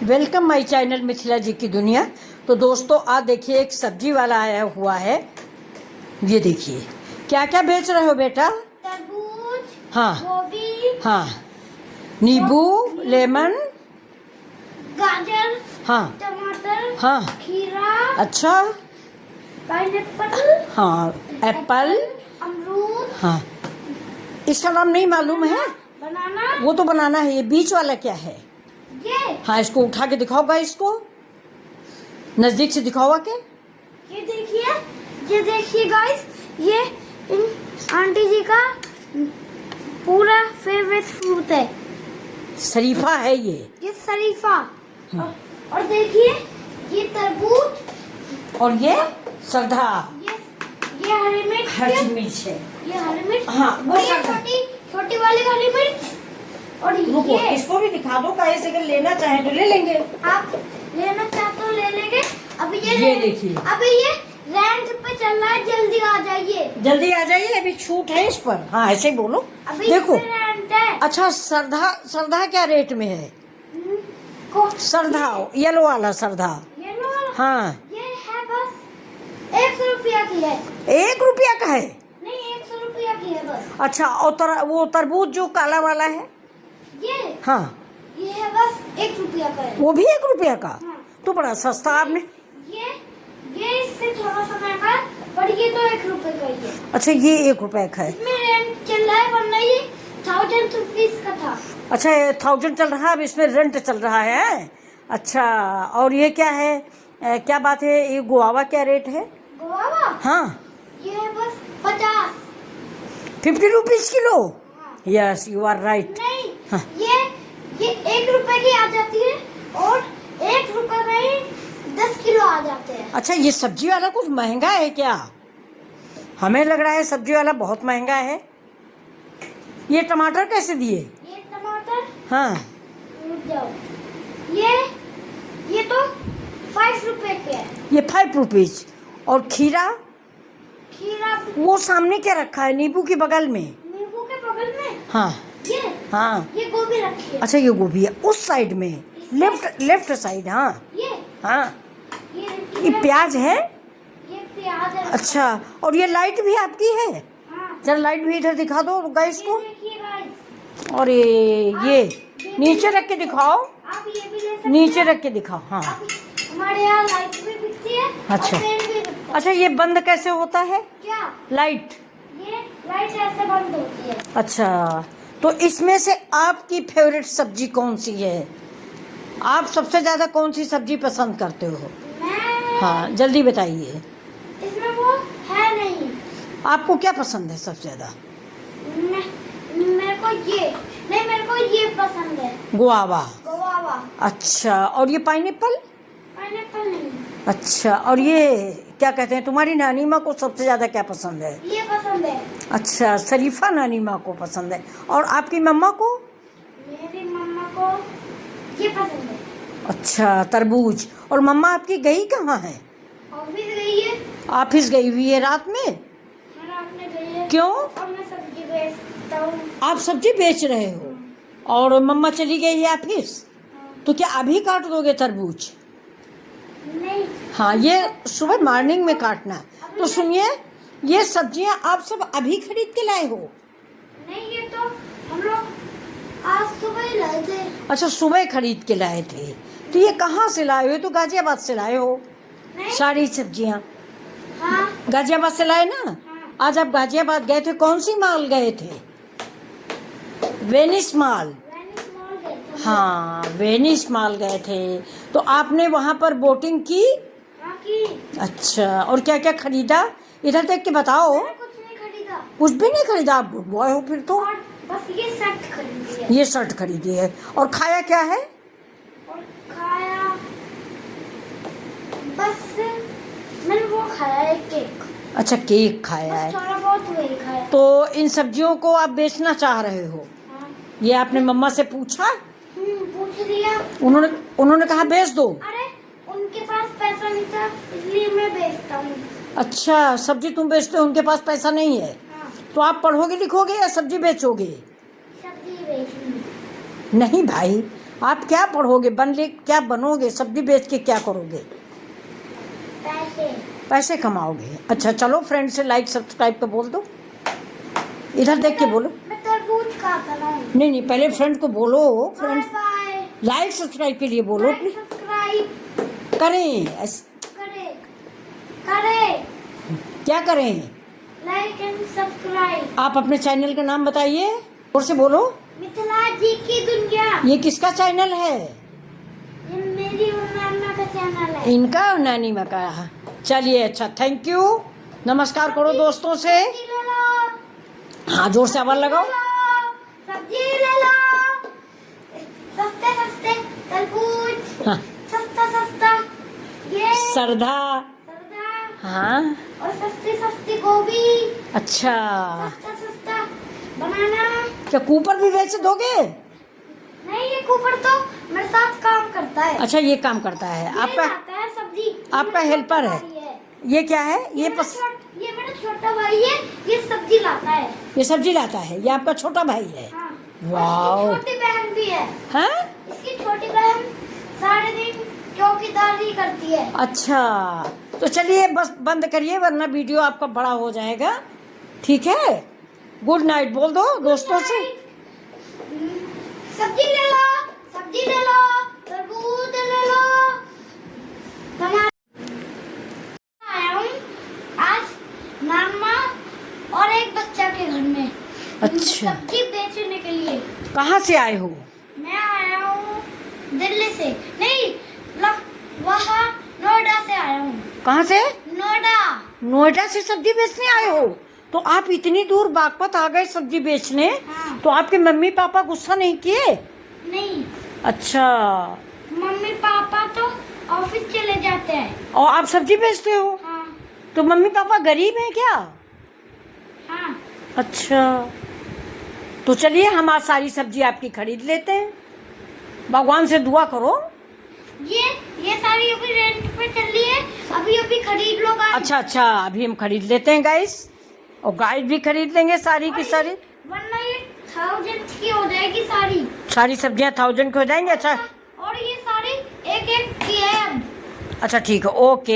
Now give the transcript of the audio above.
Welcome my channel Mithila जी की दुनिया। तो दोस्तों आज देखिए एक सब्जी वाला आया हुआ है। ये देखिए क्या क्या बेच रहे हो बेटा? तरबूज, हाँ गोभी, हाँ, नींबू, लेमन, गाजर, हाँ टमाटर, हाँ, खीरा, अच्छा, पाइनएप्पल, हाँ, एप्पल, अमरूद, हाँ, इसका नाम नहीं मालूम है। बनाना, वो तो बनाना है। ये बीच वाला क्या है? ये हाँ, इसको उठा के दिखाओगा, इसको नजदीक से दिखाओगा के। ये देखिए गाइस, ये इन आंटी जी का पूरा फेवरेट फ्रूट है। शरीफा है ये। ये शरीफा। और देखिए ये तरबूज, और ये सरधा, ये हरी मिर्च, हरी मिर्च है। ये हरी मिर्च, हाँ, वो और ये सब- छोटी छोटी वाली हरी मिर्च। और रुको, ये इसको भी दिखा दो, कैसे अगर लेना चाहे तो ले लेंगे। आप लेना चाहते हो ले लेंगे। अभी ये देखिए। अभी ये रेंट पे चल रहा है, जल्दी आ जाइए। जल्दी आ जाइए, अभी छूट है इस पर। हाँ ऐसे ही बोलो। अभी देखो, इसमें रेंट है। अच्छा सरधा, सरधा क्या रेट में है? सरधा येलो वाला सरधा। येलो वाला? हाँ, ये है बस 100 रुपया की है। 1 रुपया का है? नहीं, 100 रुपया की है बस। अच्छा, और वो तरबूज जो काला वाला है? ये हाँ, ये है बस 1 रुपया का है। वो भी 1 रुपया का? हाँ। तो बड़ा सस्ता आपने। ये इससे थोड़ा सा महंगा है, पर ये तो 1 रुपए का ही है। अच्छा, ये 1 रुपया का है। इसमें रेंट चल रहा है, वरना ये 1000 रुपीज का था। अच्छा, 1000 चल रहा है, अब इसमें रेंट चल रहा है। अच्छा, और ये क्या है? क्या बात है? ये गुआवा क्या रेट है? गुआवा? हाँ, ये है बस 50। 50 रुपीज किलो। हाँ। Yes, you are right. नहीं, हाँ। ये 1 रुपए की आ जाती है, और 1 रुपए में ही 10 किलो आ जाते हैं। अच्छा, ये सब्जी वाला कुछ महंगा है क्या? हमें लग रहा है सब्जी वाला बहुत महंगा है। ये टमाटर कैसे दिए? ये टमाटर, हाँ, रुक जाओ, ये तो 5 रुपए के है। ये 5 रुपीज। और खीरा? खीरा वो सामने क्या रखा है नींबू के बगल में? नींबू के बगल में हाँ ये हाँ। ये गोभी रखी है। अच्छा, ये गोभी है उस साइड में, लेफ्ट साइड। हाँ ये हाँ। ये ये प्याज है? ये प्याज है। अच्छा, और ये लाइट भी आपकी है? हाँ, जरा लाइट भी इधर दिखा दो गैस ये को। देखिए गाइस, और ये नीचे रख के दिखाओ, आप ये भी ले सकते नीचे हैं। रख के दिखाओ। हाँ, आप हमारे यहाँ लाइट भी बिकती है। अच्छा। और पेन भी बिकता है। अच्छा, ये बंद कैसे होता है क्या? लाइट? ये लाइट ऐसे बंद होती है। अच्छा, तो इसमें से आपकी फेवरेट सब्जी कौन सी है? आप सबसे ज्यादा कौन सी सब्जी पसंद करते हो? मैं हाँ जल्दी बताइए। इसमें वो है नहीं। आपको क्या पसंद है सबसे ज्यादा? मेरे को ये नहीं, मेरे को ये पसंद है, गुआवा। गुआवा। अच्छा, और ये पाइनएप्पल? पाइनएप्पल नहीं, अच्छा, और ये क्या कहते हैं, तुम्हारी नानी माँ को सबसे ज्यादा क्या पसंद है? ये पसंद है। अच्छा, शरीफा नानी माँ को पसंद है। और आपकी मम्मा को? मेरी मम्मा को ये पसंद है। अच्छा, तरबूज। और मम्मा आपकी गई कहाँ है? ऑफिस गई है। ऑफिस गई हुई है रात में? रात में गई है। क्यों? और मैं सब्जी बेचता हूँ। आप सब्जी बेच रहे हो और मम्मा चली गई है ऑफिस, तो क्या अभी काट दोगे तरबूज? नहीं, हाँ, ये सुबह मॉर्निंग में काटना। तो सुनिए, ये सब्जियां आप सब अभी खरीद के लाए हो? नहीं, ये तो हम लोग आज सुबह ही लाए थे। अच्छा, सुबह खरीद के लाए थे। तो ये कहाँ से लाए हो? तो गाजियाबाद से लाए हो नहीं? सारी सब्जियां? हाँ, गाजियाबाद से लाए ना? हाँ। आज आप गाजियाबाद गए थे, कौन सी माल गए थे? वेनिस माल। वेनिस मॉल गए थे। हाँ, वेनिस माल गए थे। तो आपने वहाँ पर बोटिंग की? हाँ की। अच्छा, और क्या क्या खरीदा? इधर देख के बताओ। मैंने कुछ नहीं खरीदा, कुछ भी नहीं खरीदा? आप गुड बॉय हो फिर तो। और बस ये शर्ट खरीदी है। ये शर्ट खरीदी है। और खाया क्या है? और खाया बस मैंने वो खाया है, केक। अच्छा, केक खाया बस है। थोड़ा बहुत वही खाया। तो इन सब्जियों को आप बेचना चाह रहे हो? हाँ। ये आपने मम्मा से पूछा? पूछ लिया। उन्होंने कहा बेच दो। अरे उनके पास पैसा नहीं था, इसलिए मैं बेचता हूँ। अच्छा, सब्जी तुम बेचते हो, उनके पास पैसा नहीं है। हाँ, तो आप पढ़ोगे लिखोगे या सब्जी बेचोगे? सब्जी बेचनी। नहीं भाई, आप क्या पढ़ोगे, क्या बनोगे, सब्जी बेच के क्या करोगे? पैसे। पैसे कमाओगे। अच्छा चलो, फ्रेंड से लाइक सब्सक्राइब तो बोल दो, इधर देख के बोलो। मैं तरबूज खाता हूँ। नहीं नहीं, पहले फ्रेंड को बोलो। Bye friend bye. Like subscribe के लिए बोलो। लाइक सब्सक्राइब करें करें करें। क्या करें? Like and subscribe. आप अपने चैनल का नाम बताइए, और से बोलो। मिथिला जी की दुनिया। ये किसका चैनल है? ये मेरी और नाना का चैनल है। इनका और नानी माँ का। चलिए अच्छा, थैंक यू। नमस्कार करो दोस्तों से। सब्जी ले लो। हाँ, जोर से आवाज लगाओ। सब्जी ले लो। सस्ते सस्ते तरबूज। हाँ। सस्ता सस्ता ये सरधा। सरदा। हाँ और सस्ती सस्ती गोभी। अच्छा, सस्ता सस्ता बनाना। क्या कूपर भी बेच दोगे? नहीं, ये कुकर तो मेरे साथ काम करता है। अच्छा, ये काम करता है ये आपका? लाता है सब्जी। आपका हेल्पर है? ये क्या है? ये मेरा छोटा भाई है। ये सब्जी लाता है। ये सब्जी लाता है। ये आपका छोटा भाई है? हाँ। वाओ। इसकी छोटी बहन भी है। हाँ, इसकी छोटी बहन सारे दिन चौकीदारी करती है। अच्छा तो चलिए बस बंद करिए, वरना वीडियो आपका बड़ा हो जाएगा। ठीक है, गुड नाइट बोल दो दोस्तों से। सब्जी ले लो। सब्जी ले लो। तरबूज ले लो। टमाटर। आया हूँ आज नाना और एक बच्चा के घर में। अच्छा। सब्जी बेचने के लिए। कहाँ से आए हो? मैं आया हूँ दिल्ली से। नहीं, वहाँ नोएडा से आया हूँ। कहाँ से? नोएडा। नोएडा से सब्जी बेचने आए हो? तो आप इतनी दूर बागपत आ गए सब्जी बेचने? हाँ। तो आपके मम्मी पापा गुस्सा नहीं किए? नहीं, अच्छा, मम्मी पापा तो ऑफिस चले जाते हैं। और आप सब्जी बेचते हो? हाँ तो मम्मी पापा गरीब हैं क्या? हाँ। अच्छा, तो चलिए हम आज सारी सब्जी आपकी खरीद लेते हैं। भगवान से दुआ करो। ये सारी अभी रेंट पे चल रही है। अभी अभी खरीद लो गाइस। अच्छा अच्छा, अभी हम खरीद लेते हैं गाइस, और गाइस भी खरीद लेंगे सारी की सारी। वरना ये 1000 की हो जाएगी सारी। सारी सब्जियां 1000 की हो जाएंगी। अच्छा, और ये सारी एक एक की है। अच्छा ठीक है, ओके।